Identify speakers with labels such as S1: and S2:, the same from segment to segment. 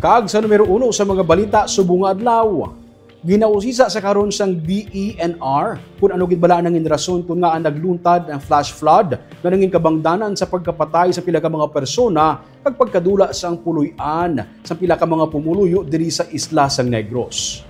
S1: Kag sa numero 1 sa mga balita subong nga adlaw. Ginausisa sa karon sang DENR kung ano gid bala nangin rason kung nga ang nagluntad ang flash flood nga nangin kabangdanan sa pagkapatay sa pila ka mga persona kag pagkadula sang puloy-an sa pila ka mga pumuluyo diri sa isla sang Negros.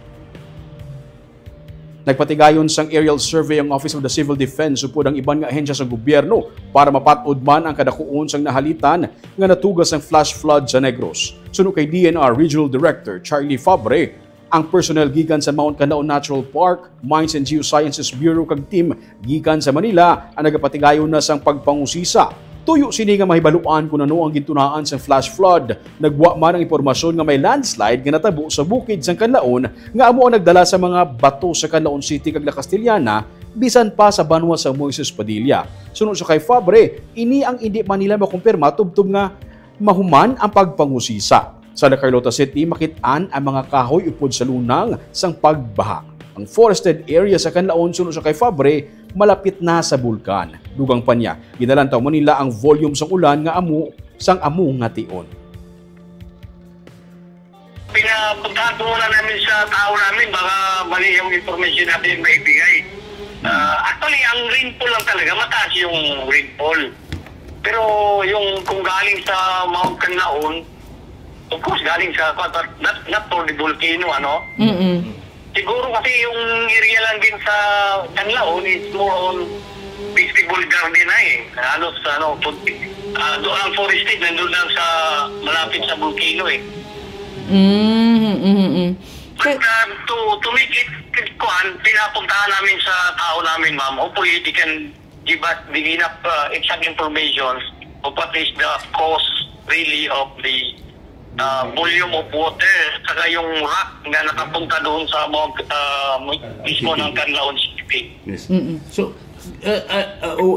S1: Nagpatigayon sang aerial survey ang Office of the Civil Defense upod ang iban nga ahensya sa gobyerno para mapat-od man ang kadakuon sang nahalitan nga natugas ang flash flood sa Negros. Suno kay DENR Regional Director Charlie Fabre, ang personnel gikan sa Mount Canlaon Natural Park, Mines and Geosciences Bureau kag team gikan sa Manila ang nagapatigayon na sang pagpangusisa. Tuyo sini nga mahibaluan kung ano ang gintunaan sa flash flood. Nagwa man ang impormasyon nga may landslide nga natabo sa bukid sang Canlaon nga amo ang nagdala sa mga bato sa Canlaon City kag La Castellana bisan pa sa banwa sa Moises Padilla. Sunod sa kay Fabre, ini ang hindi man nila makumpirma tubtob nga mahuman ang pagpangusisa. Sa La Carlota City, makitaan ang mga kahoy upod sa lunang sang pagbaha. Ang forested area sa Canlaon sunod sa kay Fabre, malapit na sa bulkan. Dugang pa niya, ginalantaw man nila ang volume sang ulan nga amo sang amo nga tion.
S2: Pinapuntahan po muna namin sa tao namin, baka mali yung information natin maibigay. Actually, ang rainfall lang talaga, mataas yung rainfall. Pero yung kung galing sa Mount Canlaon, of course, galing sa, not for the volcano, ano? Siguro kasi yung area lang din sa Canlaon is more on vegetable garden na eh. Halos, doon ang forested, nandun lang sa, malapit sa volcano eh. But to make it, pinapuntahan namin sa tao namin, ma'am. Hopefully, they can give us the enough exact information of what is the cause really of the volume of water, saka yung rock na nakapunta doon sa mismo ng Canlaon City.
S3: Yes. So,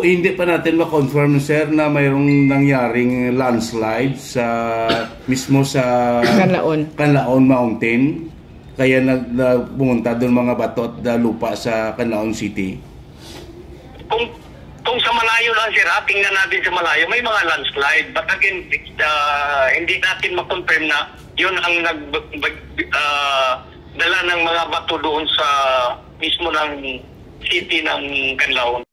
S3: hindi pa natin ma-confirm, sir, na mayroong nangyaring landslide mismo sa Canlaon Mountain, kaya pumunta doon mga bato at lupa sa Canlaon City.
S2: Kung sa malayo lang, sir, tingnan natin sa malayo, may mga landslide. But again, hindi natin makonfirm na yun ang dala ng mga bato doon sa mismo ng city ng Canlaon.